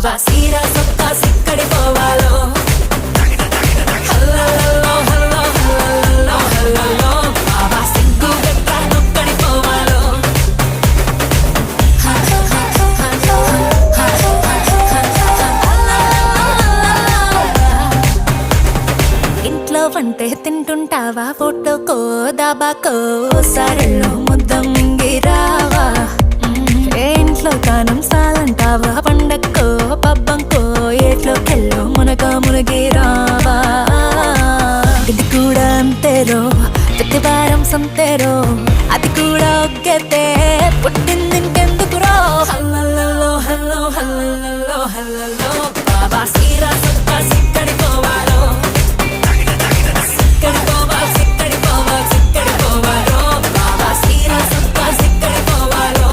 బాబా సీరా సొక్కా సిక్కడి పోవాలో హల్లల్లో hello హల్లల్లో హల్లల్లో బాబా సిగ్గు గట్ట నొక్కడి పోవాలో ఇంట్లో వంటే తింటుంటావా ఫోటోకో దాబాకో సరళో ముద్దం గిరా